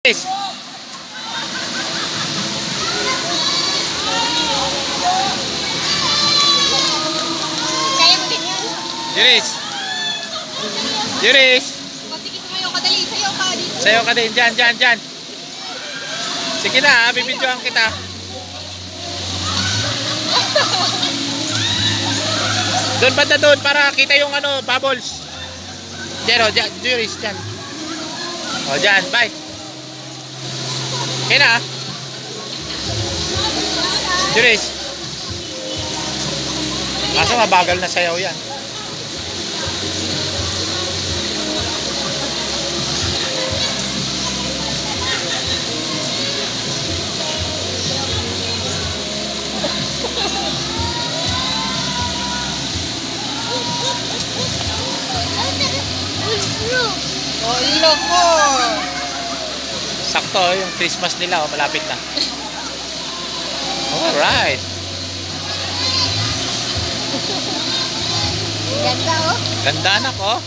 Yes. Kaya mo din yan. Juris. Juris. O sige, sumayo ka dali. Sayo ka dito. Sayo ka din. Dyan. Sige na, bibidyoan kita. Doon banda doon para kita yung ano, bubbles. Diyan o, Juris, dyan. O, dyan, bye. Kaya na. Juris. Kaso mabagal na sayaw yan. O, ilog ko. Sakto, yung Christmas nila, oh, malapit na. Alright. Ganda, oh. Ganda anak, oh.